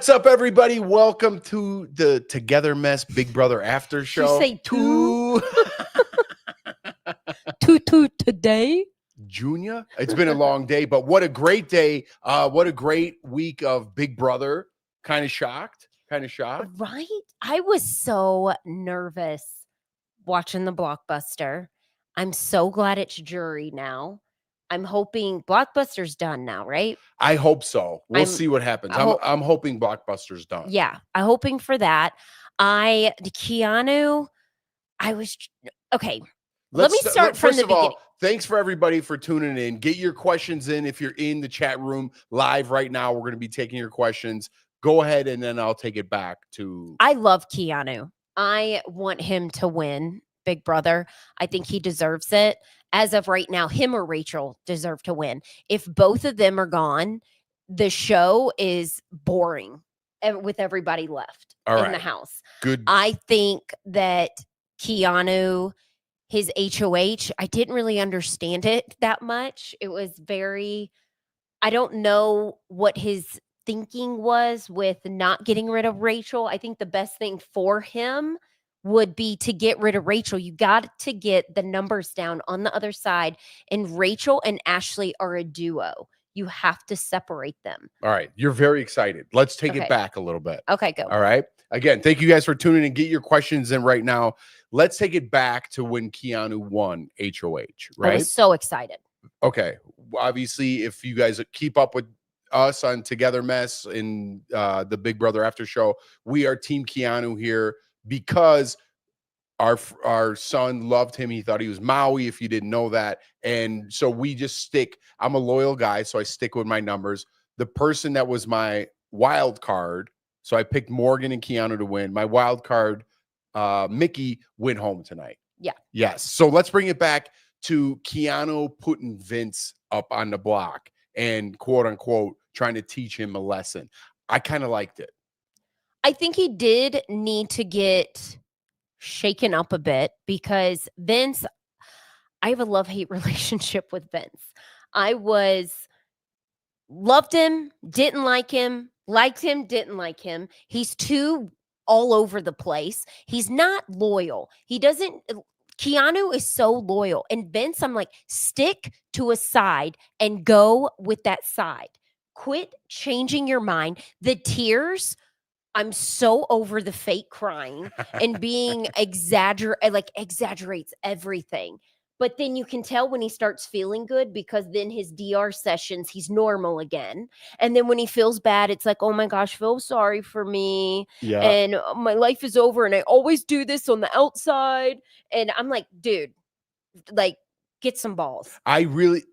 What's up, everybody? Welcome to the TogetherMess Big Brother After Show. Did you say two today? Junior. It's been a long day, but what a great day. What a great week of Big Brother. Kind of shocked. Right? I was so nervous watching the Blockbuster. I'm so glad it's jury now. I'm hoping Blockbuster's done now, right? I hope so. We'll see what happens. I'm hoping Blockbuster's done. Yeah, I'm hoping for that. Keanu, I was okay. Let me start from the beginning. First of all, thanks for everybody for tuning in. Get your questions in if you're in the chat room live right now. We're going to be taking your questions. Go ahead, and then I'll take it back to... I love Keanu. I want him to win Big Brother. I think he deserves it. As of right now, him or Rachel deserve to win. If both of them are gone, the show is boring with everybody left in the house. Good. I think that Keanu, his HOH, I didn't really understand it that much. It was very, I don't know what his thinking was with not getting rid of Rachel. I think the best thing for him would be to get rid of Rachel. You got to get the numbers down on the other side. And Rachel and Ashley are a duo. You have to separate them. All right. You're very excited. Let's take it back a little bit. Okay, go. All right. Again, thank you guys for tuning in. Get your questions in right now. Let's take it back to when Keanu won HOH, right? I was so excited. Okay. Obviously, if you guys keep up with us on TogetherMess in the Big Brother After Show, we are Team Keanu here because our son loved him. He thought he was Maui, if you didn't know that. And so we just stick. I'm a loyal guy, so I stick with my numbers. The person that was my wild card, so I picked Morgan and Keanu to win. My wild card, Mickey, went home tonight. Yeah. Yes. So let's bring it back to Keanu putting Vince up on the block and quote unquote trying to teach him a lesson. I kind of liked it. I think he did need to get shaken up a bit because Vince, I have a love-hate relationship with Vince. I loved him, didn't like him, liked him, didn't like him. He's too all over the place. He's not loyal. Keanu is so loyal. And Vince, I'm like, stick to a side and go with that side. Quit changing your mind. The tears, I'm so over the fake crying and being exaggerates everything. But then you can tell when he starts feeling good because then his DR sessions, he's normal again. And then when he feels bad, it's like, oh my gosh, feel sorry for me. Yeah. And my life is over. And I always do this on the outside. And I'm like, dude, like, get some balls. I really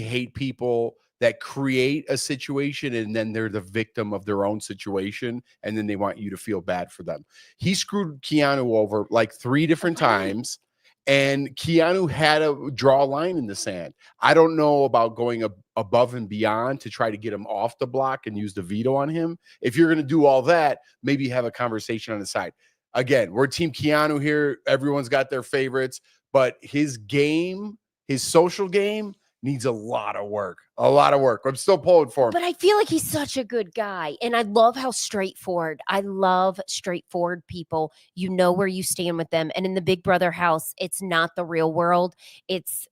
hate people that create a situation and then they're the victim of their own situation and then they want you to feel bad for them. He screwed Keanu over like 3 different times and Keanu had to draw a line in the sand. I don't know about going above and beyond to try to get him off the block and use the veto on him. If you're going to do all that, maybe have a conversation on the side. Again, we're Team Keanu here. Everyone's got their favorites, but his game, his social game, needs a lot of work. I'm still pulling for him. But I feel like he's such a good guy. And I love how straightforward. I love straightforward people. You know where you stand with them. And in the Big Brother house, it's not the real world.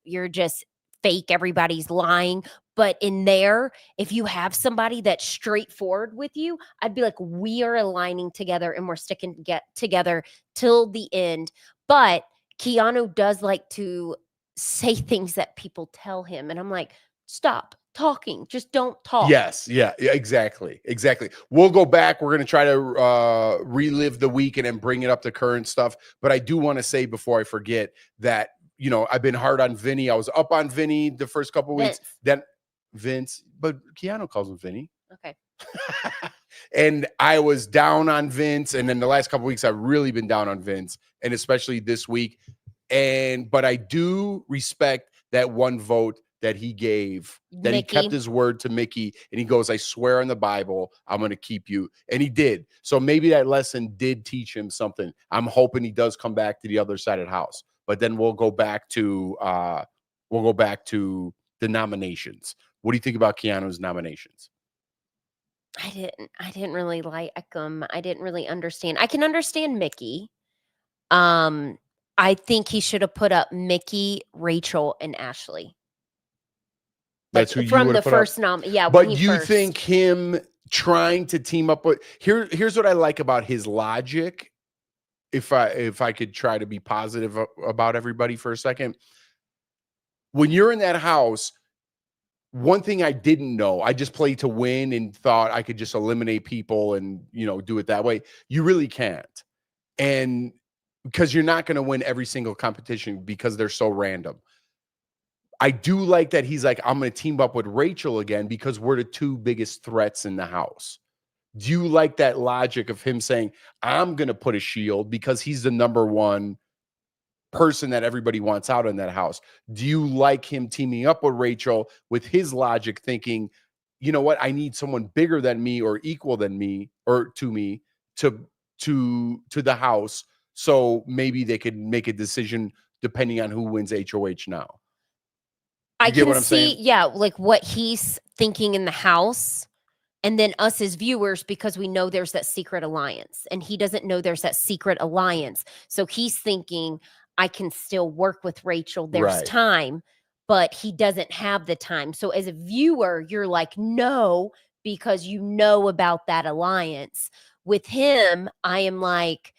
You're just fake. Everybody's lying. But in there, if you have somebody that's straightforward with you, I'd be like, we are aligning together and we're sticking together till the end. But Keanu does like to say things that people tell him. And I'm like, stop talking. Just don't talk. Yes. Yeah, exactly. We'll go back. We're going to try to relive the week and then bring it up to current stuff. But I do want to say before I forget that, you know, I've been hard on Vinny. I was up on Vinny the first couple of weeks. Then Vince, but Keanu calls him Vinny. Okay. And I was down on Vince. And then the last couple of weeks, I've really been down on Vince. And especially this week. But I do respect that one vote that he gave, that Mickey. He kept his word to Mickey. And he goes, I swear on the Bible, I'm going to keep you. And he did. So maybe that lesson did teach him something. I'm hoping he does come back to the other side of the house. But then we'll go back to the nominations. What do you think about Keanu's nominations? I didn't really like him. I didn't really understand. I can understand Mickey. I think he should have put up Mickey, Rachel, and Ashley. That's Like who you from would the have put up. first yeah, when But he you first. think him trying to team up with here's what I like about his logic. If I could try to be positive about everybody for a second. When you're in that house, one thing I didn't know, I just played to win and thought I could just eliminate people and, do it that way. You really can't. And because you're not going to win every single competition because they're so random. I do like that he's like, I'm going to team up with Rachel again because we're the two biggest threats in the house. Do you like that logic of him saying, I'm going to put a shield because he's the number one person that everybody wants out in that house? Do you like him teaming up with Rachel with his logic, thinking, you know what, I need someone bigger than me or equal than me or to me to the house, so maybe they could make a decision depending on who wins HOH now? I You get can what I'm see, saying? yeah, like what he's thinking in the house. And then us as viewers, because we know there's that secret alliance and he doesn't know there's that secret alliance. So he's thinking, I can still work with Rachel. There's Right. time, but he doesn't have the time. So as a viewer, you're like, no, because you know about that alliance. With him, I am like,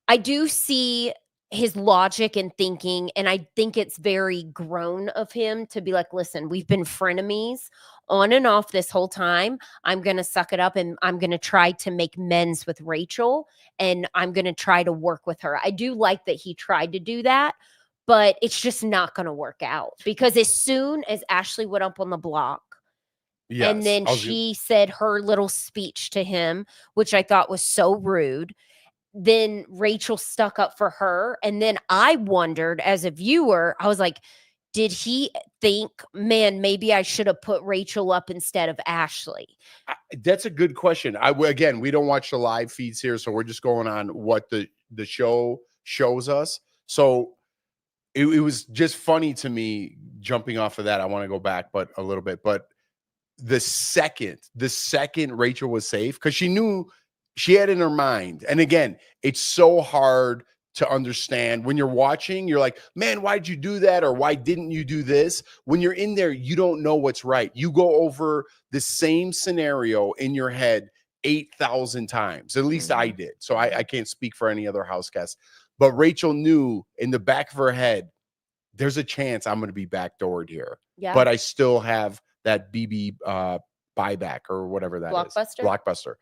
I do see his logic and thinking, and I think it's very grown of him to be like, listen, we've been frenemies on and off this whole time. I'm going to suck it up and I'm going to try to make amends with Rachel and I'm going to try to work with her. I do like that he tried to do that, but it's just not going to work out because as soon as Ashley went up on the block, and Yes. then she said her little speech to him, which I thought was so rude. Then Rachel stuck up for her. And then I wondered as a viewer, I was like, did he think, man, maybe I should have put Rachel up instead of Ashley? That's a good question. Again, we don't watch the live feeds here, so we're just going on what the show shows us. So it was just funny to me jumping off of that. I want to go back, but a little bit. But the second Rachel was safe, because she knew, she had in her mind. And again, it's so hard to understand when you're watching. You're like, man, why'd you do that? Or why didn't you do this? When you're in there, you don't know what's right. You go over the same scenario in your head 8,000 times. At least I did. So I can't speak for any other house guests. But Rachel knew in the back of her head, there's a chance I'm going to be backdoored here. Yeah. But I still have that BB buyback or whatever that is. Blockbuster.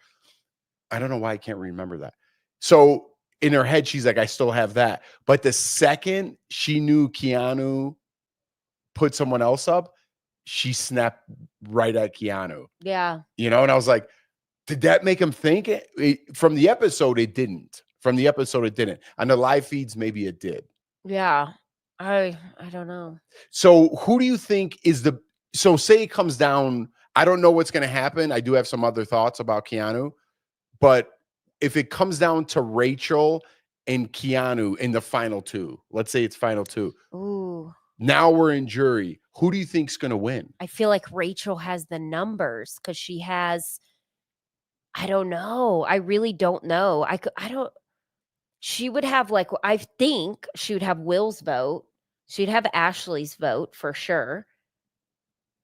I don't know why I can't remember that. So in her head, she's like, I still have that. But the second she knew Keanu put someone else up, she snapped right at Keanu. Yeah. And I was like, did that make him think? From the episode, it didn't. On the live feeds, maybe it did. Yeah. I don't know. So who do you think is so say it comes down, I don't know what's going to happen. I do have some other thoughts about Keanu, but if it comes down to Rachel and Keanu in the final two, let's say it's final two. Ooh. Now we're in jury. Who do you think's going to win? I feel like Rachel has the numbers because she has, I don't know. I really don't know. She would have I think she would have Will's vote. She'd have Ashley's vote for sure.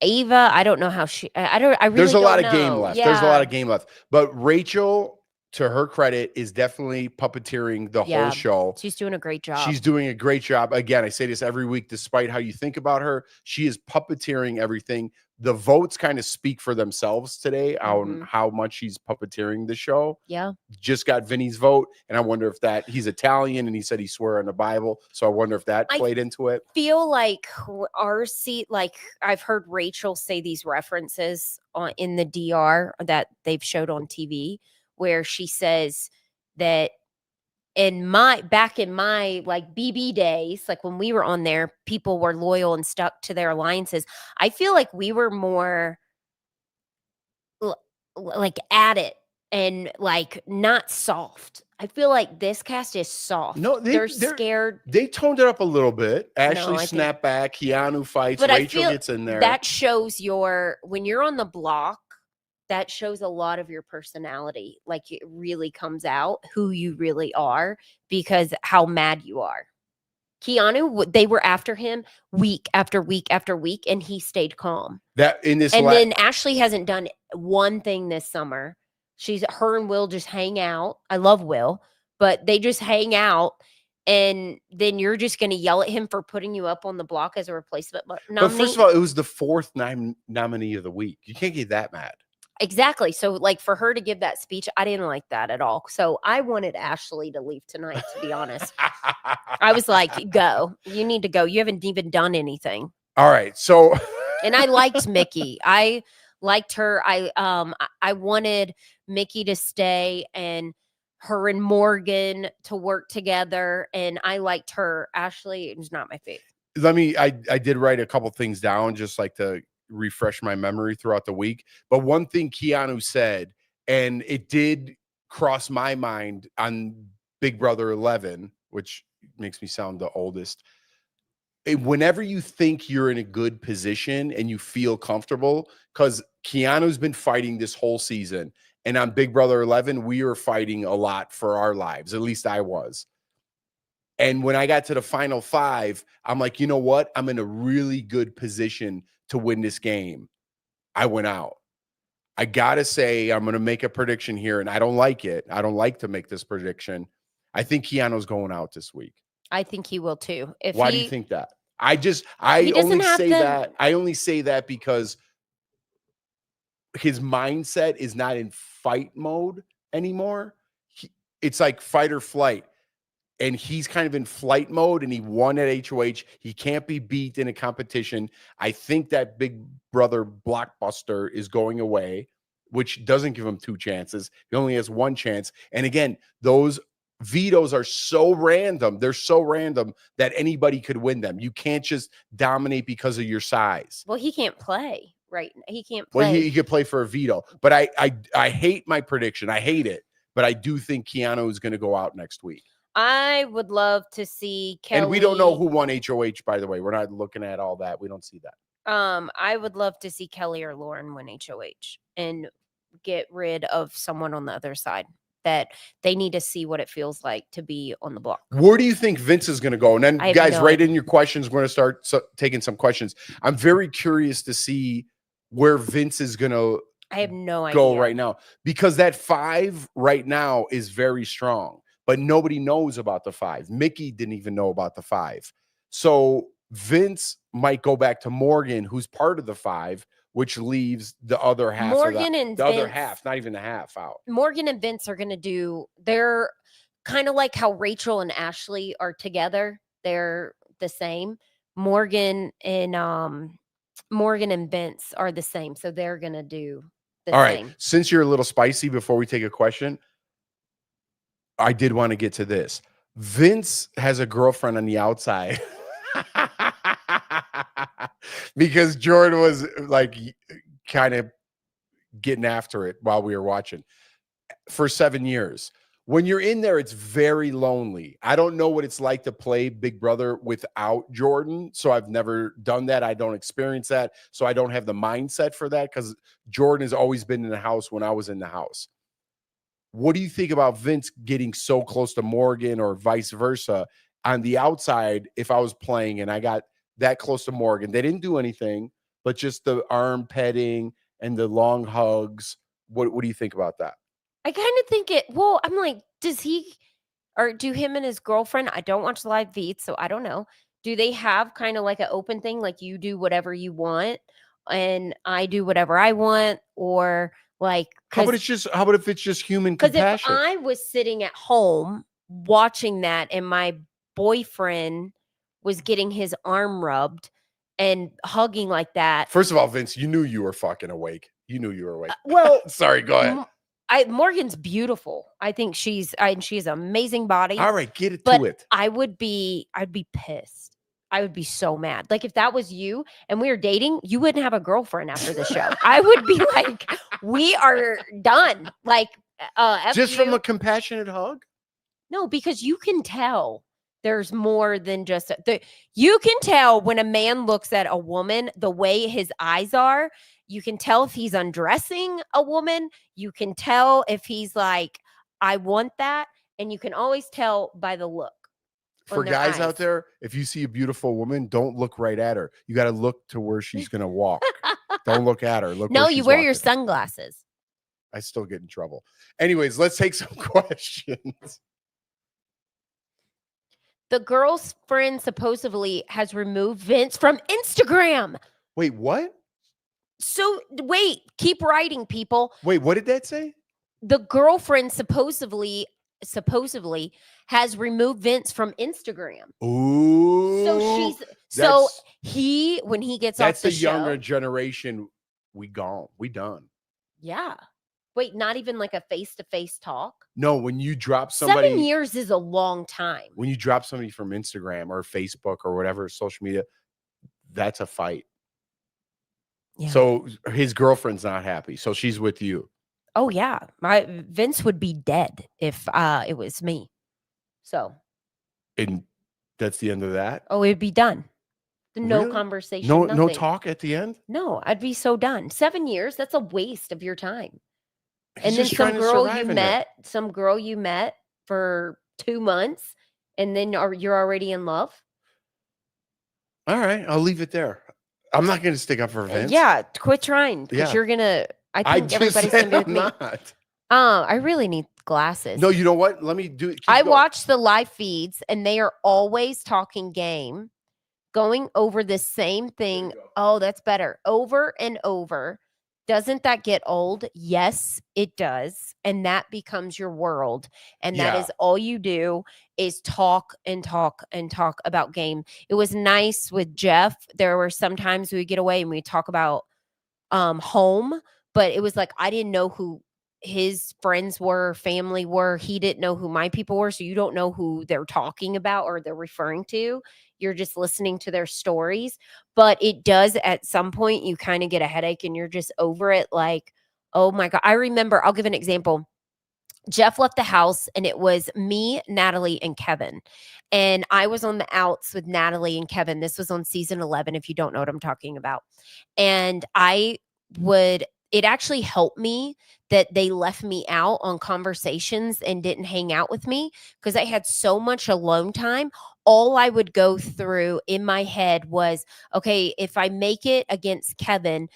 Ava, I don't know how I really There's a don't lot know. of game left. Yeah. There's a lot of game left. But Rachel, to her credit, is definitely puppeteering the whole show. She's doing a great job. She's doing a great job. Again, I say this every week, despite how you think about her, she is puppeteering everything. The votes kind of speak for themselves today on how much she's puppeteering the show. Yeah. Just got Vinny's vote. And I wonder if he's Italian and he said he swore on the Bible. So I wonder if that played into it. Feel like our seat, I've heard Rachel say these references in the DR that they've showed on TV where she says that back in my BB days, when we were on there, people were loyal and stuck to their alliances. I feel like we were more at it and not soft. I feel like this cast is soft. No, they're scared. They toned it up a little bit. Ashley snapped back. Keanu fights. Rachel gets in there. That shows when you're on the block, that shows a lot of your personality. Like it really comes out who you really are because how mad you are. Keanu, they were after him week after week after week, and he stayed calm. That in this And then Ashley hasn't done one thing this summer. Her and Will just hang out. I love Will, but they just hang out. And then you're just going to yell at him for putting you up on the block as a replacement nominee. But first of all, it was the 4th nominee of the week. You can't get that mad. Exactly. So, like, for her to give that speech, I didn't like that at all. So I wanted Ashley to leave tonight, to be honest. I was like, go. You need to go. You haven't even done anything. All right. So and I liked Mickey. I liked her. I wanted Mickey to stay and her and Morgan to work together. And I liked her. Ashley was not my favorite. I did write a couple things down just like to refresh my memory throughout the week. But one thing Keanu said, and it did cross my mind on Big Brother 11, which makes me sound the oldest. Whenever you think you're in a good position and you feel comfortable, because Keanu's been fighting this whole season, and on Big Brother 11, we were fighting a lot for our lives. At least I was. And when I got to the final 5, I'm like, you know what? I'm in a really good position to win this game. I went out. I got to say, I'm going to make a prediction here, and I don't like it. I don't like to make this prediction. I think Keanu's going out this week. I think he will too. Why do you think that? I only say that because his mindset is not in fight mode anymore. It's like fight or flight. And he's kind of in flight mode, and he won at HOH. He can't be beat in a competition. I think that Big Brother Blockbuster is going away, which doesn't give him 2 chances. He only has 1 chance. And again, those vetoes are so random. They're so random that anybody could win them. You can't just dominate because of your size. Well, he can't play, right? He can't play. Well, he could play for a veto. But I hate my prediction. I hate it. But I do think Keanu is going to go out next week. I would love to see Kelly. And we don't know who won HOH, by the way. We're not looking at all that. We don't see that. I would love to see Kelly or Lauren win HOH and get rid of someone on the other side. That they need to see what it feels like to be on the block. Where do you think Vince is going to go? And then, guys, write in your questions. We're going to start taking some questions. I'm very curious to see where Vince is going to I have no idea. Go right now. Because that 5 right now is very strong. But nobody knows about the 5. Mickey didn't even know about the 5. So Vince might go back to Morgan, who's part of the 5, which leaves the other half. Other half, not even the half out. Morgan and Vince are going to do, they're kind of like how Rachel and Ashley are together. They're the same. Morgan and Vince are the same. So they're going to do the same. All right. Since you're a little spicy, before we take a question, I did want to get to this. Vince has a girlfriend on the outside because Jordan was like kind of getting after it while we were watching for 7 years. When you're in there, it's very lonely. I don't know what it's like to play Big Brother without Jordan. So I've never done that. I don't experience that. So I don't have the mindset for that because Jordan has always been in the house when I was in the house. What do you think about Vince getting so close to Morgan or vice versa on the outside? If I was playing and I got that close to Morgan, they didn't do anything, but just the arm petting and the long hugs. What do you think about that? I kind of think I'm like, do him and his girlfriend, I don't watch live feeds, so I don't know. Do they have kind of like an open thing? Like you do whatever you want and I do whatever I want, or like, how about if it's just human compassion? Because if I was sitting at home watching that and my boyfriend was getting his arm rubbed and hugging like that. First of all, Vince, you knew you were fucking awake. You knew you were awake. Well, sorry, go ahead. Morgan's beautiful. I think she has an amazing body. All right, get it to it. I'd be pissed. I would be so mad. Like if that was you and we were dating, you wouldn't have a girlfriend after the show. I would be like, we are done. Like, just from a compassionate hug? No, because you can tell there's more than just you can tell when a man looks at a woman, the way his eyes are, You can tell if he's undressing a woman. You can tell if he's like, I want that. And you can always tell by the look. For their guys eyes. out there, if you see a beautiful woman, don't look right at her. You got to look to where she's going to walk. Don't look at her. Look No, where you she's wear your walking. sunglasses. I still get in trouble. Anyways, let's take some questions. The girl's friend supposedly has removed Vince from Instagram. Wait, what? So wait, keep writing, people. Wait, what did that say? The girlfriend supposedly has removed Vince from Instagram. Ooh. So when he gets off that's the the younger show, generation. We gone. We done. yeah. Wait, not even like a face-to-face talk? No, when you drop somebody 7 years is a long time. when you drop somebody from Instagram or Facebook or whatever social media, that's a fight. Yeah. So his girlfriend's not happy. So she's with you. Oh yeah. Vince would be dead if it was me. So. And that's the end of that. Oh, it'd be done. No Really? conversation. No nothing. talk at the end. No, I'd be so done. 7 years, that's a waste of your time. He's And then just some trying to girl you met for 2 months, and then you're already in love. All right, I'll leave it there. I'm not going to stick up for Vince. Yeah, quit trying because Yeah. you're gonna. I I think just everybody's said gonna be with I'm me. not. I really need glasses. No, you know what? Let me do it. I watch the live feeds, and they are always talking game, going over the same thing. Oh, that's better. Over and over. Doesn't that get old? Yes, it does. And that becomes your world. And that is all you do is talk and talk and talk about game. It was nice with Jeff. There were some times we would get away and we talk about home, but it was like I didn't know who his friends were, family were. He didn't know who my people were. So you don't know who they're talking about or they're referring to. You're just listening to their stories. But it does at some point, you kind of get a headache and you're just over it. Like, oh my God. I remember, I'll give an example. Jeff left the house and it was me, Natalie, and Kevin. And I was on the outs with Natalie and Kevin. This was on season 11, if you don't know what I'm talking about. And it actually helped me that they left me out on conversations and didn't hang out with me because I had so much alone time. All I would go through in my head was, okay, if I make it against Kevin,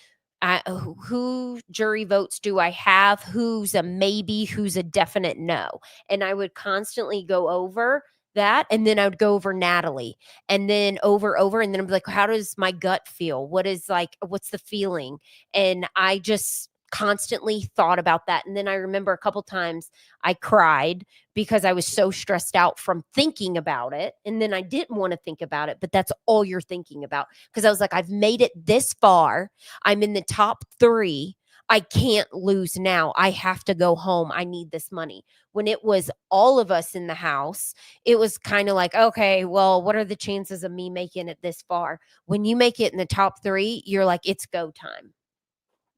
who jury votes do I have? Who's a maybe? Who's a definite no? And I would constantly go over that. And then I would go over Natalie and then over, and then I'm like, how does my gut feel? What's the feeling? And I just constantly thought about that. And then I remember a couple times I cried because I was so stressed out from thinking about it. And then I didn't want to think about it, but that's all you're thinking about. Because I was like, I've made it this far. I'm in the top 3. I can't lose now. I have to go home. I need this money. When it was all of us in the house, it was kind of like, okay, well, what are the chances of me making it this far? When you make it in the top 3, you're like, it's go time.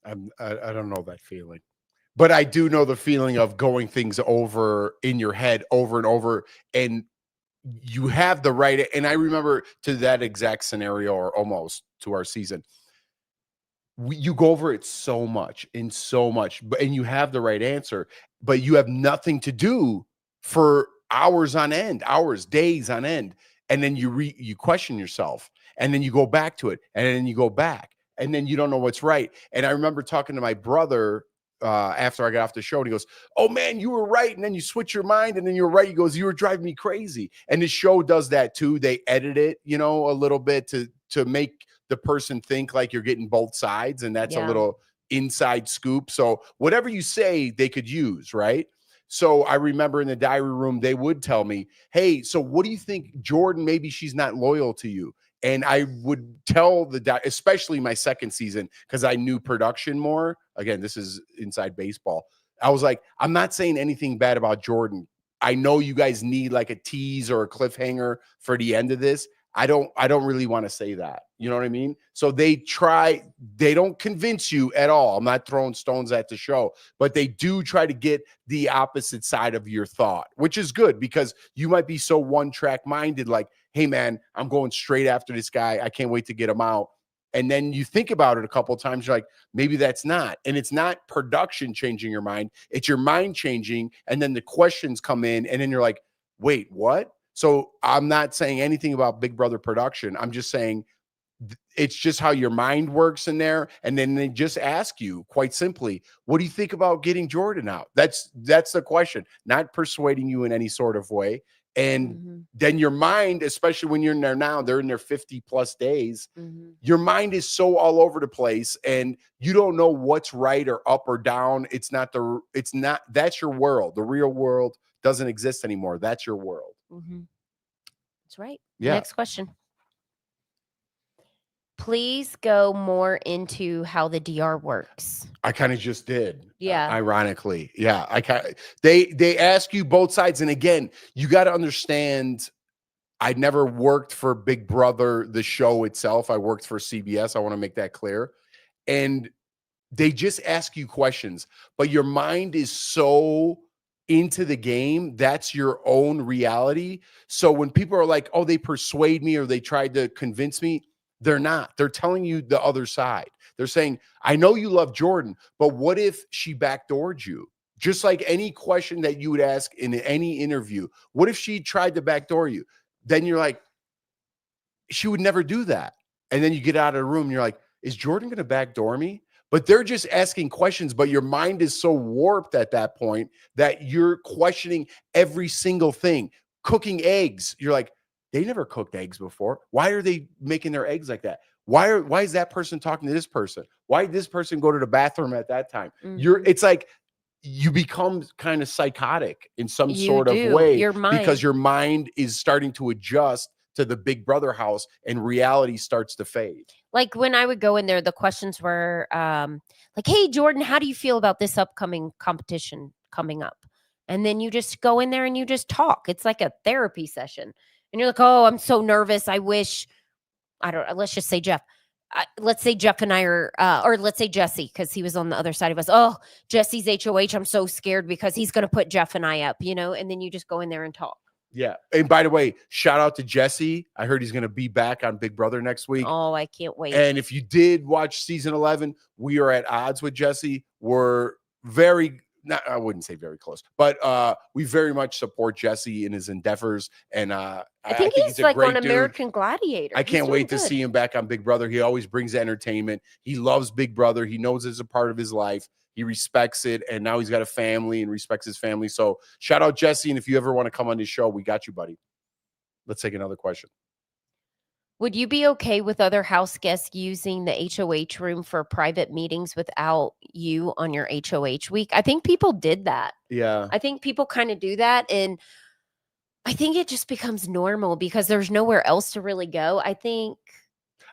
I don't know that feeling, but I do know the feeling of going things over in your head over and over, and you have the right. And I remember to that exact scenario, or almost to our season, you go over it so much, and you have the right answer, but you have nothing to do for hours on end, days on end, and then you question yourself, and then you go back to it, and then you go back. And then you don't know what's right. And I remember talking to my brother after I got off the show, and he goes, oh man, you were right. And then you switch your mind, and then you're right. He goes, you were driving me crazy. And the show does that too. They edit it, a little bit to make the person think like you're getting both sides. And that's a little inside scoop. So whatever you say, they could use, right? So I remember in the diary room, they would tell me, hey, so what do you think, Jordan, maybe she's not loyal to you? And I would tell especially my second season, because I knew production more. Again, this is inside baseball. I was like, I'm not saying anything bad about Jordan. I know you guys need like a tease or a cliffhanger for the end of this. I don't really want to say that. You know what I mean? So they don't convince you at all. I'm not throwing stones at the show, but they do try to get the opposite side of your thought, which is good because you might be so one track minded, like, hey man, I'm going straight after this guy. I can't wait to get him out. And then you think about it a couple of times, you're like, maybe that's not. And it's not production changing your mind. It's your mind changing. And then the questions come in and then you're like, wait, what? So I'm not saying anything about Big Brother production. I'm just saying it's just how your mind works in there. And then they just ask you quite simply, what do you think about getting Jordan out? That's the question, not persuading you in any sort of way. And then your mind, especially when you're in there now, they're in their 50 plus days. Your mind is so all over the place and you don't know what's right or up or down. That's your world. The real world doesn't exist anymore. That's your world. That's right. Yeah. Next question. Please go more into how the DR works. I kind of just did. Yeah. Ironically. Yeah. They ask you both sides. And again, you got to understand, I never worked for Big Brother, the show itself. I worked for CBS. I want to make that clear. And they just ask you questions, but your mind is so into the game. That's your own reality. So when people are like, oh, they persuade me or they tried to convince me, they're not. They're telling you the other side. They're saying, I know you love Jordan, but what if she backdoored you? Just like any question that you would ask in any interview. What if she tried to backdoor you? Then you're like, she would never do that. And then you get out of the room and you're like, is Jordan going to backdoor me? But they're just asking questions, but your mind is so warped at that point that you're questioning every single thing. Cooking eggs. You're like, they never cooked eggs before. Why are they making their eggs like that? Why is that person talking to this person? Why did this person go to the bathroom at that time? It's like you become kind of psychotic in some sort of way because your mind is starting to adjust to the Big Brother house and reality starts to fade. Like when I would go in there, the questions were like, hey, Jordan, how do you feel about this upcoming competition coming up? And then you just go in there and you just talk. It's like a therapy session. And you're like, oh, I'm so nervous. I wish, let's just say Jeff. Let's say Jeff and I are, or let's say Jesse, because he was on the other side of us. Oh, Jesse's HOH. I'm so scared because he's going to put Jeff and I up, and then you just go in there and talk. Yeah. And by the way, shout out to Jesse. I heard he's going to be back on Big Brother next week. Oh, I can't wait. And if you did watch season 11, we are at odds with Jesse. We're I wouldn't say very close, but we very much support Jesse in his endeavors. And I think he's like on dude. American Gladiator. I can't wait to see him back on Big Brother. He always brings entertainment. He loves Big Brother. He knows it's a part of his life. He respects it. And now he's got a family and respects his family. So shout out Jesse. And if you ever want to come on this show, we got you, buddy. Let's take another question. Would you be okay with other house guests using the HOH room for private meetings without you on your HOH week? I think people did that. Yeah. I think people kind of do that. And I think it just becomes normal because there's nowhere else to really go.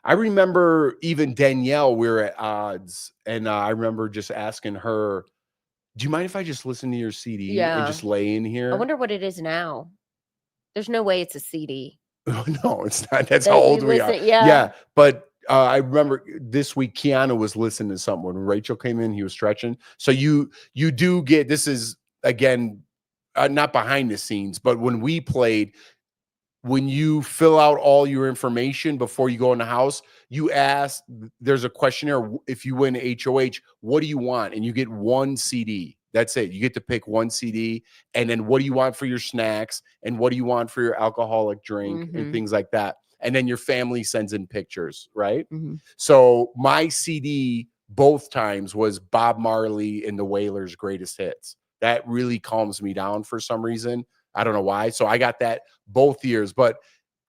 I remember even Danielle, we were at odds. And I remember just asking her, do you mind if I just listen to your CD and just lay in here? I wonder what it is now. There's no way it's a CD. No, it's not. That's how old we are. Yeah. But I remember this week, Keanu was listening to something when Rachel came in, he was stretching. So you do get, this is again, not behind the scenes, but when we played, when you fill out all your information before you go in the house, you ask, there's a questionnaire. If you win HOH, what do you want? And you get one CD. That's it. You get to pick one CD. And then what do you want for your snacks? And what do you want for your alcoholic drink and things like that? And then your family sends in pictures, right? So my CD both times was Bob Marley and the Wailers' Greatest Hits. That really calms me down for some reason. I don't know why. So I got that both years, but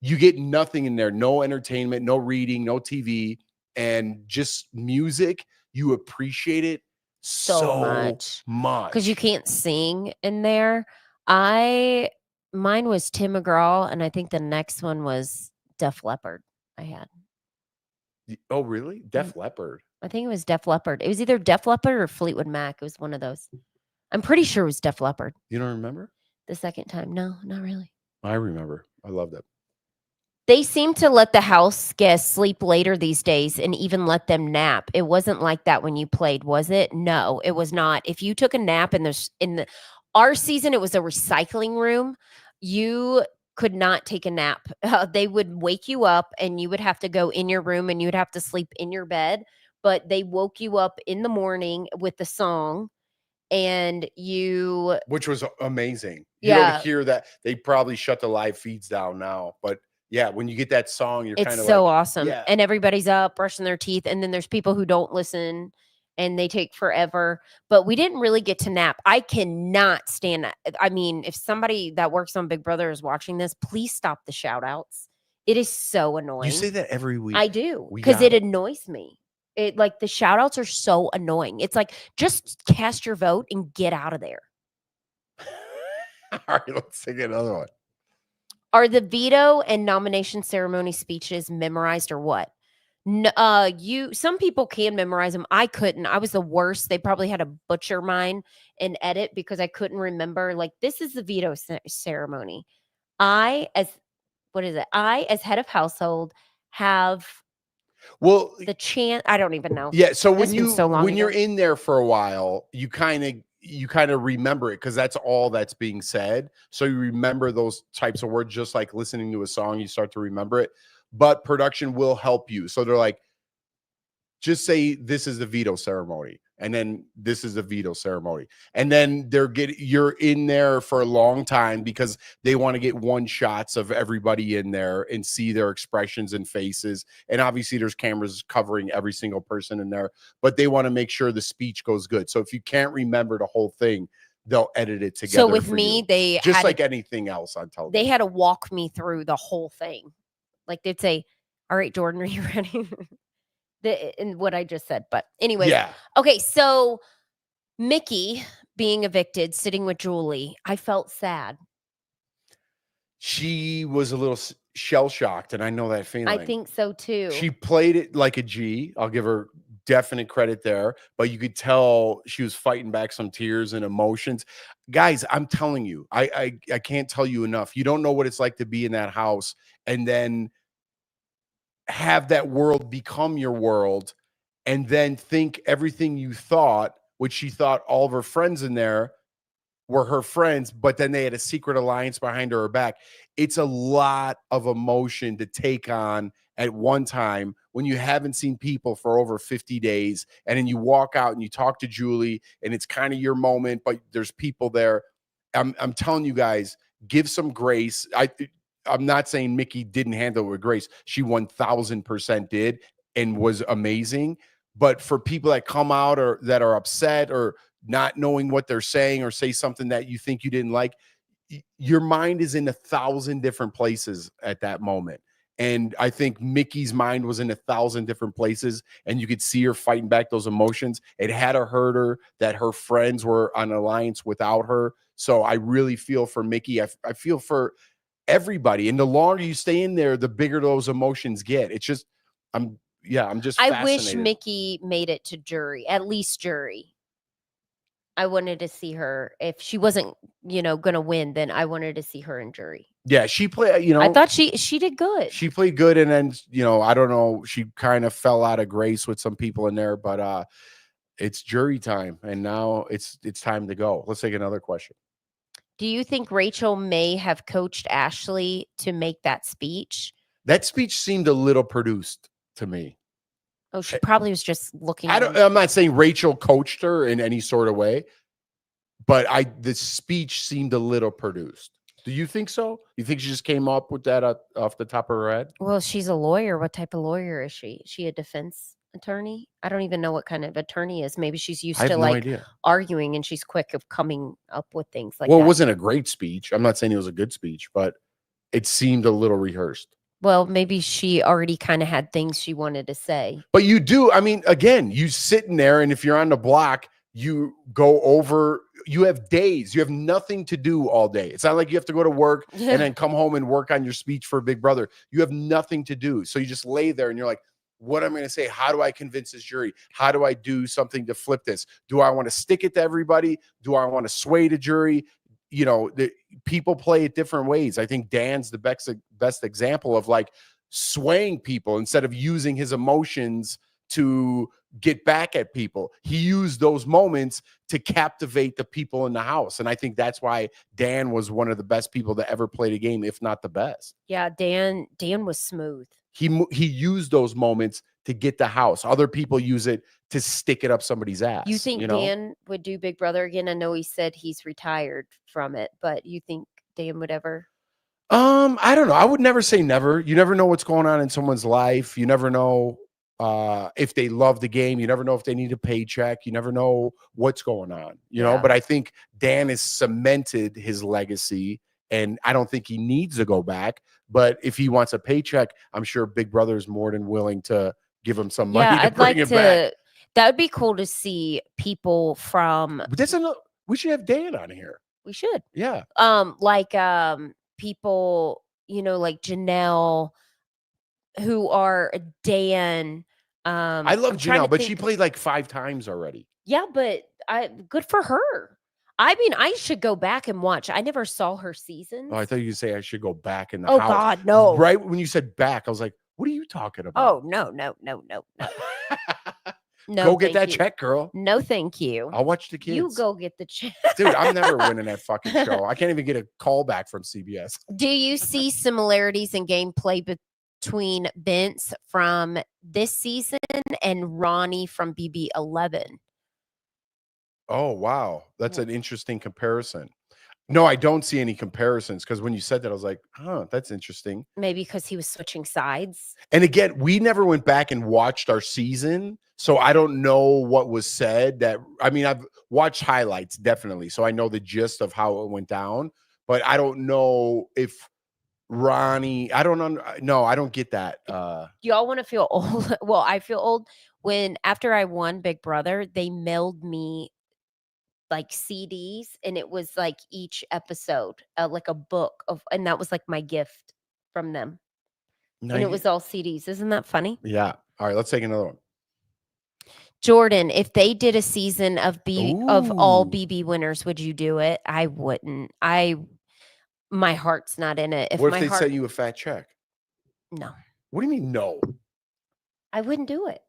you get nothing in there. No entertainment, no reading, no TV, and just music. You appreciate it so much because you can't sing in there. Mine was Tim McGraw, and I think the next one was Def Leppard. I had. Oh, really? Def Leppard. I think it was Def Leppard. It was either Def Leppard or Fleetwood Mac. It was one of those. I'm pretty sure it was Def Leppard. You don't remember? The second time? No, not really. I remember. I love that. They seem to let the house guests sleep later these days and even let them nap. It wasn't like that when you played, was it? No, it was not. If you took a nap in our season, it was a recycling room. You could not take a nap. They would wake you up and you would have to go in your room and you would have to sleep in your bed. But they woke you up in the morning with the song and you, which was amazing. You don't yeah, hear that. They probably shut the live feeds down now, but yeah, when you get that song, you're it's kind of so like, awesome. yeah. And everybody's up brushing their teeth. And then there's people who don't listen and they take forever. But we didn't really get to nap. I cannot stand that. I mean, if somebody that works on Big Brother is watching this, please stop the shout outs. It is so annoying. You say that every week. I do, We because got it annoys me. It like the shout outs are so annoying. It's like, just cast your vote and get out of there. All right, let's take another one. Are the veto and nomination ceremony speeches memorized or what? Some people can memorize them. I couldn't. I was the worst. They probably had to butcher mine and edit because I couldn't remember. Like, this is the veto ceremony. I as head of household have the chance. I don't even know. Yeah, so That's been so long when you're ago. in there for a while, you kind of remember it because that's all that's being said. So you remember those types of words, just like listening to a song, you start to remember it. But production will help you. So they're like, just say this is the veto ceremony, and then this is the veto ceremony, and then you're in there for a long time because they want to get one shots of everybody in there and see their expressions and faces, and obviously there's cameras covering every single person in there, but they want to make sure the speech goes good. So if you can't remember the whole thing, they'll edit it together. So with me, they just like anything else on television, they had to walk me through the whole thing. Like, they'd say, "All right, Jordan, are you ready?" And what I just said. But anyway, yeah. Okay, so Mickey being evicted, sitting with Julie, I felt sad. She was a little shell shocked, and I know that feeling. I think so too. She played it like a G. I'll give her definite credit there, but you could tell she was fighting back some tears and emotions. Guys, I'm telling you, I can't tell you enough. You don't know what it's like to be in that house and then have that world become your world, and then think everything you thought, which she thought all of her friends in there were her friends, but then they had a secret alliance behind her back. It's a lot of emotion to take on at one time when you haven't seen people for over 50 days. And then you walk out and you talk to Julie and it's kind of your moment, but there's people there. I'm telling you guys, give some grace. I'm not saying Mickey didn't handle it with grace. She 1000% did and was amazing. But for people that come out or that are upset or not knowing what they're saying or say something that you think you didn't like, your mind is in 1,000 different places at that moment. And I think Mickey's mind was in 1,000 different places, and you could see her fighting back those emotions. It had to hurt her that her friends were on alliance without her. So I really feel for Mickey. I feel for everybody. And the longer you stay in there, the bigger those emotions get. It's just, I'm just I fascinated. wish Mickey made it to jury, at least jury. I wanted to see her. If she wasn't, going to win, then I wanted to see her in jury. Yeah, she played, I thought she did good. She played good, and then, I don't know, she kind of fell out of grace with some people in there, but it's jury time, and now it's time to go. Let's take another question. Do you think Rachel may have coached Ashley to make that speech? That speech seemed a little produced to me. Oh, she probably was just looking. I'm not saying Rachel coached her in any sort of way, but the speech seemed a little produced. Do you think so? You think she just came up with that off the top of her head? Well, she's a lawyer. What type of lawyer is she? Is she a defense attorney? I don't even know what kind of attorney is. Maybe she's used to arguing and she's quick of coming up with things like that. Well, it wasn't a great speech. I'm not saying it was a good speech, but it seemed a little rehearsed. Well, maybe she already kind of had things she wanted to say. But you do. I mean, again, you sitting there, and if you're on the block, you go over, you have days, you have nothing to do all day. It's not like you have to go to work and then come home and work on your speech for Big Brother. You have nothing to do. So you just lay there and you're like, what am I going to say? How do I convince this jury? How do I do something to flip this? Do I want to stick it to everybody? Do I want to sway the jury? The people play it different ways. I think Dan's the best example of like swaying people instead of using his emotions to get back at people. He used those moments to captivate the people in the house. And I think that's why Dan was one of the best people to ever play the game, if not the best. Yeah, Dan was smooth. He used those moments to get the house. Other people use it to stick it up somebody's ass. You think you know? Dan would do Big Brother again? I know he said he's retired from it, but you think Dan would ever? I don't know. I would never say never. You never know what's going on in someone's life. You never know if they love the game. You never know if they need a paycheck. You never know what's going on, you know? But I think Dan has cemented his legacy, and I don't think he needs to go back. But if he wants a paycheck, I'm sure Big Brother is more than willing to give him some money to bring him back. That would be cool to see people from. But we should have Dan on here. We should. Yeah. People, you know, like Janelle, who are Dan. I love Janelle, but she played like 5 times already. Yeah, but good for her. I mean, I should go back and watch. I never saw her seasons. Oh, I thought you could say I should go back in the house. Oh God, no! Right when you said back, I was like, "What are you talking about?" Oh no. No, go get that check, girl. No, thank you. I'll watch the kids. You go get the check. Dude, I'm never winning that fucking show. I can't even get a call back from CBS. Do you see similarities in gameplay between Vince from this season and Ronnie from BB 11? Oh, wow. That's an interesting comparison. No, I don't see any comparisons, because when you said that, I was like, huh, that's interesting. Maybe because he was switching sides. And again, we never went back and watched our season, so I don't know what was said. I mean, I've watched highlights, definitely, so I know the gist of how it went down, but I don't know if Ronnie, I don't get that. Y'all want to feel old? Well, I feel old when after I won Big Brother, they mailed me like CDs, and it was like each episode, like a book of, and that was like my gift from them. And it was all CDs. Isn't that funny? Yeah. All right, let's take another one. Jordan, if they did a season of all BB winners, would you do it? I wouldn't. My heart's not in it. What if they sent you a fat check? No. What do you mean no? I wouldn't do it.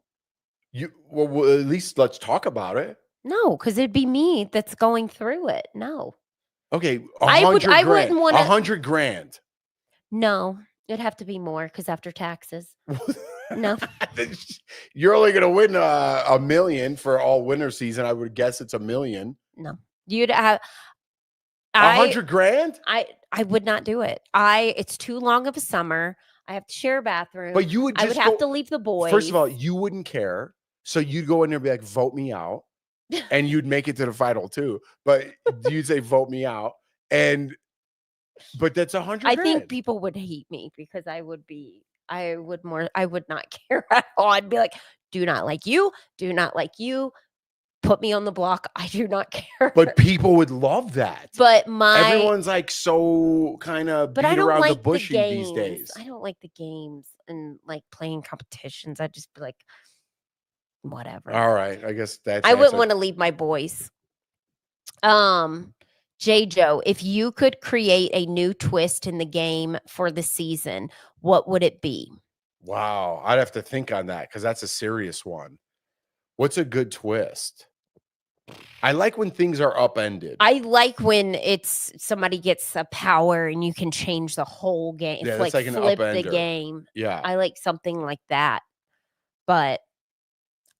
Well, at least let's talk about it. No, because it'd be me that's going through it. No. Okay, I wouldn't want $100 grand. No, it'd have to be more, because after taxes. No. You're only going to win $1 million for all winter season. I would guess it's $1 million. No. You'd have $100 grand? I would not do it. It's too long of a summer. I have to share a bathroom. But you would I would have to leave the boys. First of all, you wouldn't care. So you'd go in there and be like, vote me out. And you'd make it to the final too. But you'd say, vote me out. But that's $100 grand. I think people would hate me, because I would not care at all. I'd be like, do not like you. Do not like you. Put me on the block. I do not care. But people would love that. But everyone's like so kind of beat around the bush these days. I don't like the games and like playing competitions. I'd just be like, whatever. All right. I guess I wouldn't want to leave my boys. J-Joe, if you could create a new twist in the game for the season, what would it be? Wow. I'd have to think on that, because that's a serious one. What's a good twist? I like when things are upended. I like when it's somebody gets a power and you can change the whole game. Yeah, it's like an flip upender. The game. Yeah. I like something like that. But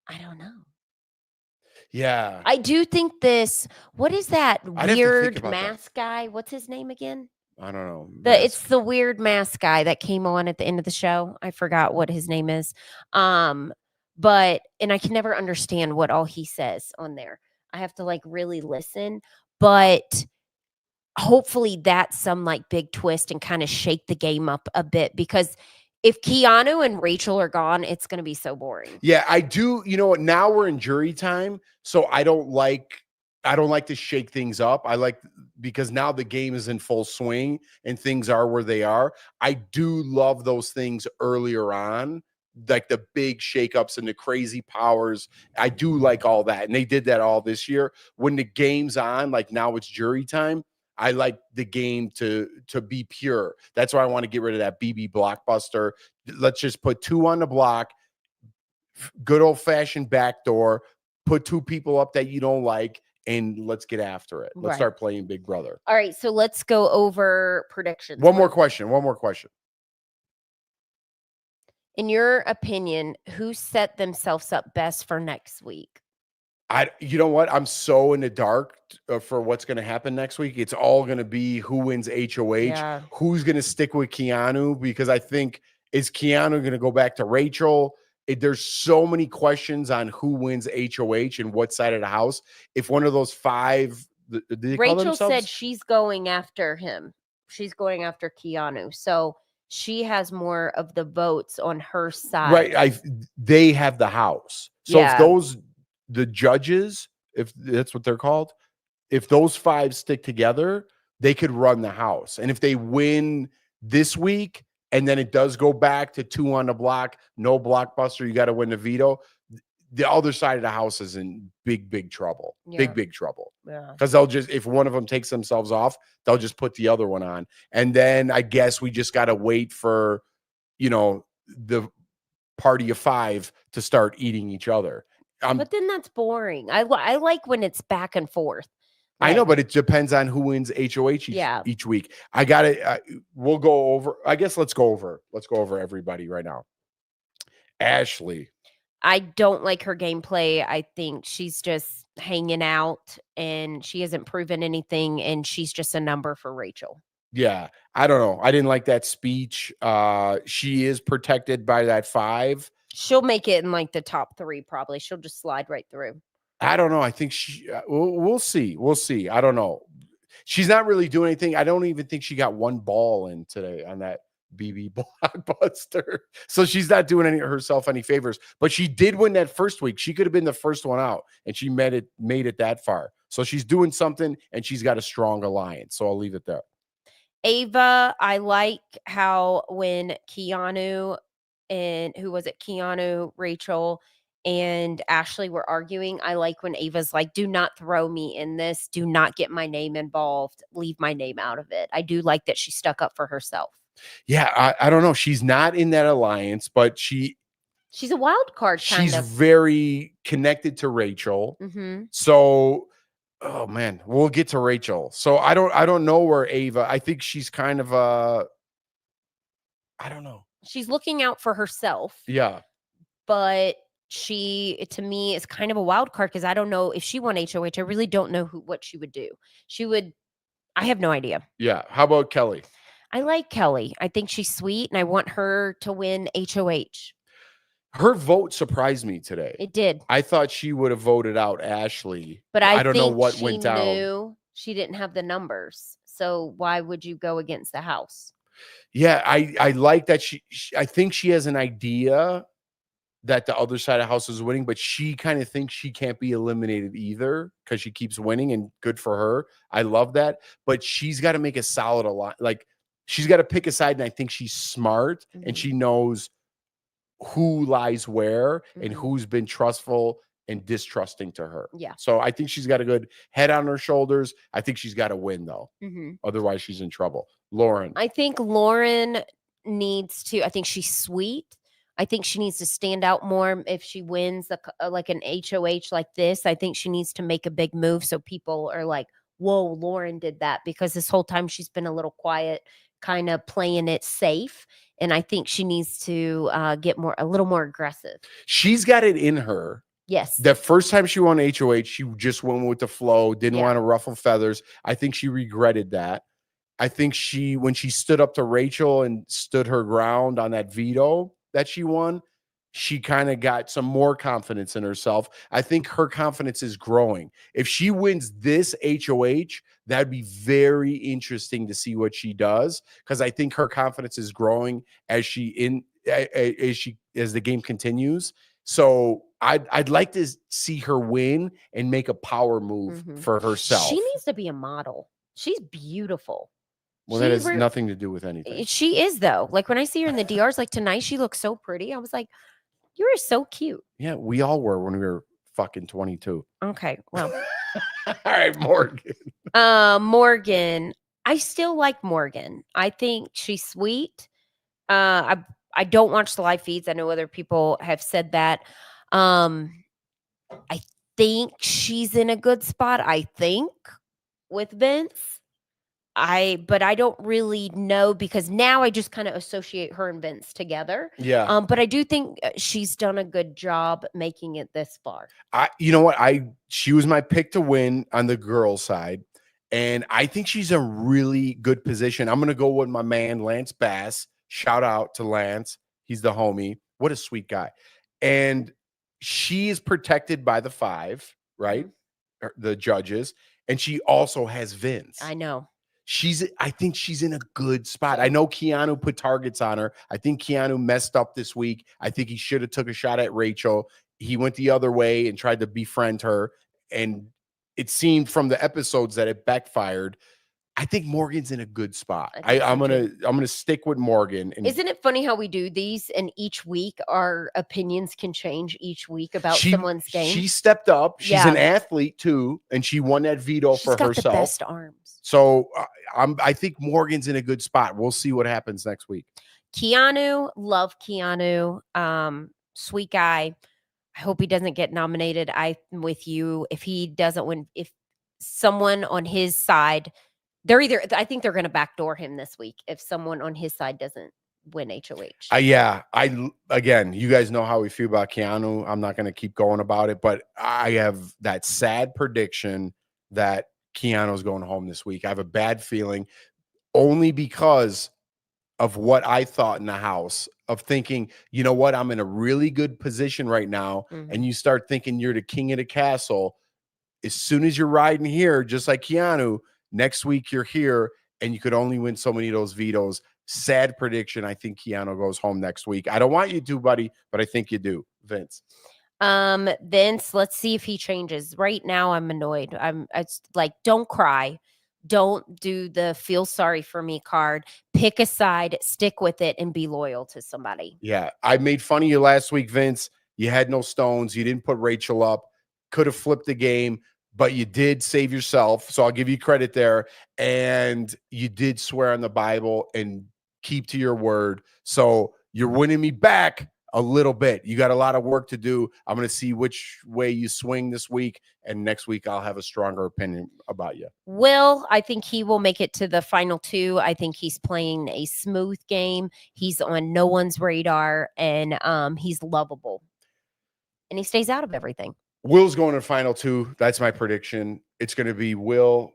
I don't know. Yeah. I do think what is that weird mask guy? What's his name again? I don't know. It's the weird mask guy that came on at the end of the show. I forgot what his name is. But I can never understand what all he says on there. I have to like really listen. But hopefully that's some like big twist and kind of shake the game up a bit, because if Keanu and Rachel are gone, it's going to be so boring. Yeah, I do. You know what? Now we're in jury time, so I don't like to shake things up. Because now the game is in full swing and things are where they are. I do love those things earlier on, like the big shakeups and the crazy powers. I do like all that, and they did that all this year. When the game's on, like now it's jury time, I like the game to be pure. That's why I want to get rid of that BB Blockbuster. Let's just put 2 on the block, good old fashioned backdoor. Put two people up that you don't like, and let's get after it. Let's Right. start playing Big Brother. All right, so let's go over predictions. One more question. In your opinion, who set themselves up best for next week? You know what? I'm so in the dark for what's going to happen next week. It's all going to be who wins HOH, Yeah. who's going to stick with Keanu, because I think, is Keanu going to go back to Rachel? There's so many questions on who wins HOH and what side of the house. If one of those five, did they call Rachel themselves? said she's going after him. She's going after Keanu. So she has more of the votes on her side. Right. They have the house. So Yeah. if the judges, if that's what they're called, if those five stick together, they could run the house. And if they win this week, and then it does go back to 2 on the block, no blockbuster, you got to win the veto, the other side of the house is in big trouble. Yeah. Big trouble. Yeah. Because they'll just, if one of them takes themselves off, they'll just put the other one on. And then I guess we just got to wait for, the party of 5 to start eating each other. But then that's boring. I like when it's back and forth. I know, but it depends on who wins HOH each week. I got it. We'll go over. I guess let's go over everybody right now. Ashley. I don't like her gameplay. I think she's just hanging out and she hasn't proven anything, and she's just a number for Rachel. Yeah, I don't know. I didn't like that speech. She is protected by that 5. She'll make it in like the top 3 probably. She'll just slide right through. I don't know. I think we'll see. We'll see. I don't know. She's not really doing anything. I don't even think she got one ball in today on that BB Blockbuster. So she's not doing herself any favors. But she did win that first week. She could have been the first one out, and she made it that far. So she's doing something, and she's got a strong alliance. So I'll leave it there. Ava, I like how when Keanu and Keanu, Rachel, and Ashley were arguing, I like when Ava's like, do not throw me in this. Do not get my name involved. Leave my name out of it. I do like that she stuck up for herself. Yeah, I don't know. She's not in that alliance, but she's a wild card. She's very connected to Rachel. Mm-hmm. So, oh man, we'll get to Rachel. So I don't know where Ava. I think she's kind of I don't know. She's looking out for herself. Yeah, but she, to me, is kind of a wild card because I don't know if she won HOH. I really don't know what she would do. I have no idea. Yeah. How about Kelly? I like Kelly. I think she's sweet, and I want her to win HOH. Her vote surprised me today. It did. I thought she would have voted out Ashley, but I don't know what went down. Knew she didn't have the numbers, so why would you go against the house? Yeah, I like that I think she has an idea that the other side of the house is winning, but she kind of thinks she can't be eliminated either because she keeps winning, and good for her. I love that. But she's got to make a solid alliance. Like, she's got to pick a side, and I think she's smart, and she knows who lies where and who's been trustful and distrusting to her. Yeah. So I think she's got a good head on her shoulders. I think she's got to win, though. Otherwise, she's in trouble. Lauren. I think Lauren needs to, I think she's sweet. I think she needs to stand out more if she wins like an HOH like this. I think she needs to make a big move so people are like, whoa, Lauren did that, because this whole time she's been a little quiet, kind of playing it safe. And I think she needs to get a little more aggressive. She's got it in her. Yes. The first time she won HOH, she just went with the flow, didn't want to ruffle feathers. I think she regretted that. I think when she stood up to Rachel and stood her ground on that veto that she won, she kind of got some more confidence in herself. I think her confidence is growing. If she wins this HOH, that'd be very interesting to see what she does, because I think her confidence is growing as the game continues. So I'd like to see her win and make a power move for herself. She needs to be a model. She's beautiful. Well, that has nothing to do with anything. She is, though. Like, when I see her in the DRs, like tonight, she looks so pretty. I was like, you're so cute. Yeah, we all were when we were fucking 22. Okay, well. All right, Morgan. Morgan. I still like Morgan. I think she's sweet. I don't watch the live feeds. I know other people have said that. I think she's in a good spot. I think with Vince. But I don't really know because now I just kind of associate her and Vince together. Yeah. But I do think she's done a good job making it this far. You know what? She was my pick to win on the girls' side, and I think she's a really good position. I'm gonna go with my man Lance Bass. Shout out to Lance. He's the homie. What a sweet guy. And she is protected by the 5, right? The judges, and she also has Vince. I know. I think she's in a good spot. I know Keanu put targets on her. I think Keanu messed up this week. I think he should have took a shot at Rachel. He went the other way and tried to befriend her. And it seemed from the episodes that it backfired. I think Morgan's in a good spot. I'm gonna stick with Morgan. And isn't it funny how we do these and each week our opinions can change each week about someone's game? She stepped up. She's an athlete too, and she won that veto for herself. She's got the best arms. So I think Morgan's in a good spot. We'll see what happens next week. Keanu, love Keanu. Sweet guy. I hope he doesn't get nominated. I'm with you. If he doesn't win, if someone on his side, I think they're going to backdoor him this week if someone on his side doesn't win HOH. Again, you guys know how we feel about Keanu. I'm not going to keep going about it, but I have that sad prediction that Keanu's going home this week. I have a bad feeling only because of what I thought in the house of thinking, you know what, I'm in a really good position right now. And you start thinking you're the king of the castle. As soon as you're riding here, just like Keanu, next week you're here and you could only win so many of those vetoes. Sad prediction. I think Keanu goes home next week. I don't want you to, buddy, but I think you do. Vince. Vince, let's see if he changes. Right now I'm annoyed. It's like, don't cry. Don't do the feel sorry for me card. Pick a side, stick with it, and be loyal to somebody. Yeah. I made fun of you last week, Vince. You had no stones. You didn't put Rachel up. Could have flipped the game, but you did save yourself. So I'll give you credit there. And you did swear on the Bible and keep to your word. So you're winning me back a little bit. You got a lot of work to do. I'm going to see which way you swing this week. And next week, I'll have a stronger opinion about you. Will, I think he will make it to the final 2. I think he's playing a smooth game. He's on no one's radar, and he's lovable. And he stays out of everything. Will's going to the final 2. That's my prediction. It's going to be Will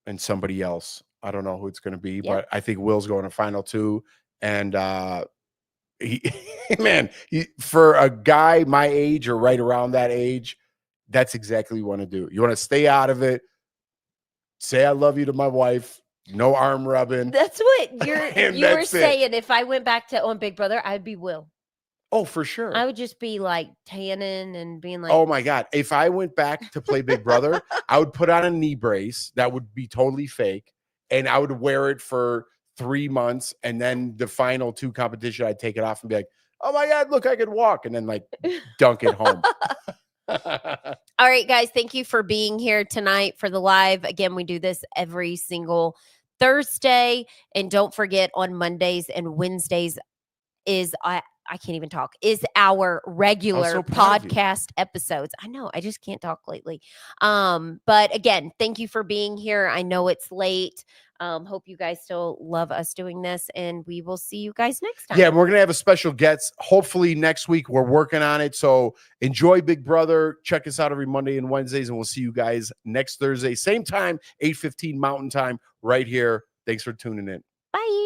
and somebody else. I don't know who it's going to be, but I think Will's going to final 2. And for a guy my age or right around that age, that's exactly what you want to do. You want to stay out of it. Say I love you to my wife. No arm rubbing. That's what you were saying. If I went back to on Big Brother, I'd be Will. Oh, for sure. I would just be like tanning and being like, oh my God. If I went back to play Big Brother, I would put on a knee brace that would be totally fake. And I would wear it for 3 months. And then the final 2 competition, I'd take it off and be like, oh my God, look, I could walk. And then like dunk it home. All right, guys. Thank you for being here tonight for the live. Again, we do this every single Thursday. And don't forget on Mondays and Wednesdays is I can't even talk, is our regular podcast episodes. I know, I just can't talk lately. But again, thank you for being here. I know it's late. Hope you guys still love us doing this, and we will see you guys next time. Yeah, we're going to have a special guest hopefully next week. We're working on it. So enjoy Big Brother. Check us out every Monday and Wednesdays, and we'll see you guys next Thursday, same time, 8:15 Mountain Time, right here. Thanks for tuning in. Bye.